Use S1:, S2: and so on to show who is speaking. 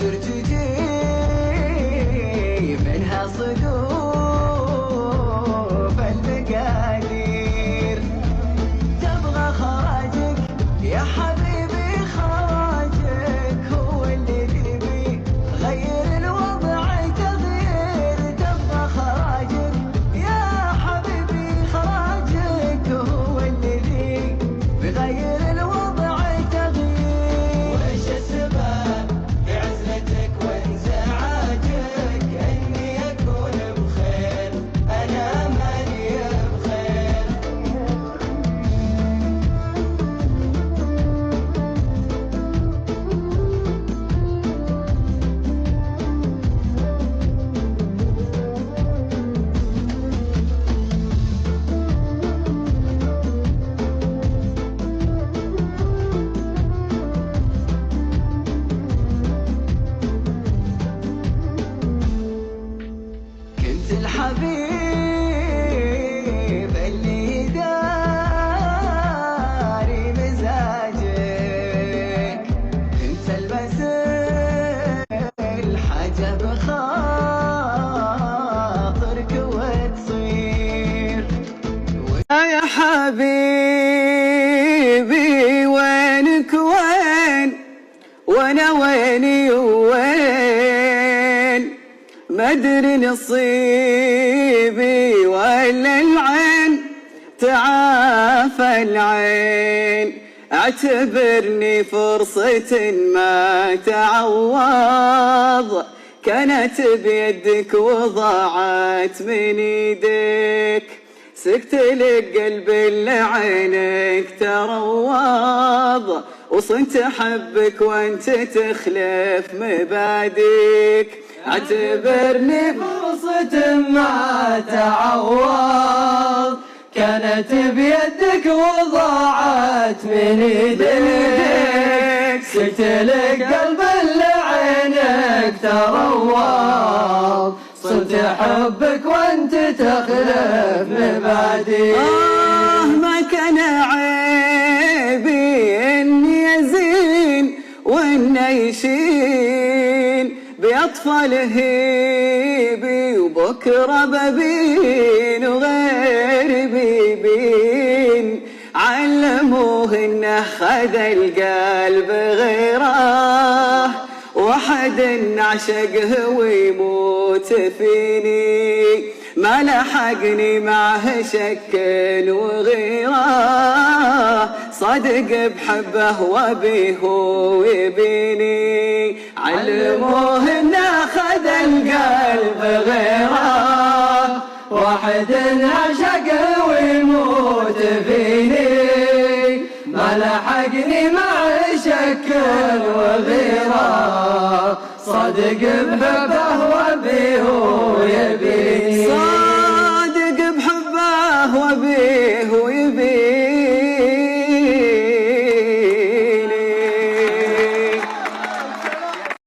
S1: تقدر تجي منها صدوف المقادير. تبغى خراجك يا حبيبي، خراجك هو اللي بيه غير الوضع تغيير. تبغى خراجك يا حبيبي، خراجك هو اللي بيغير الوضع تغيير. وإيش السبب في عزلتك وانزعاجك؟ إني أكون بخير، أنا ماني بخير. كنت الحبيب اللي يداري مزاجك، كنت البس الحاجة بخاطرك وتصير.
S2: يا حبيبي وينك وين، وانا ويني وين؟ ما ادري نصيبي ولا العين تعافى العين. اعتبرني فرصة ما تعوض، كانت بيدك وضاعت من ايدك. سكت لك قلب اللي عينك تروض، وصنت احبك وانت تخلف مبادئك. اعتبرني فرصة ما تعوض، كانت بيدك وضاعت من ايديك. سكت لك قلب اللي عينك تروض، صرت احبك وانت تخلف مبادئك. ما كان عيبي اني ازين وانه يشين بأطفال هيبي، وبكرة ببين وغير بيبين. علموه انه خذ القلب غيره، وحد نعشقه ويموت فيني. ما لحقني معه شك وغيره، صدق بحبه وبيه ويبيني. علموه انه خذ القلب غيره، واحد عشقه ويموت فيني. ما لحقني معه شك وغيره، صدق بحبه وبيه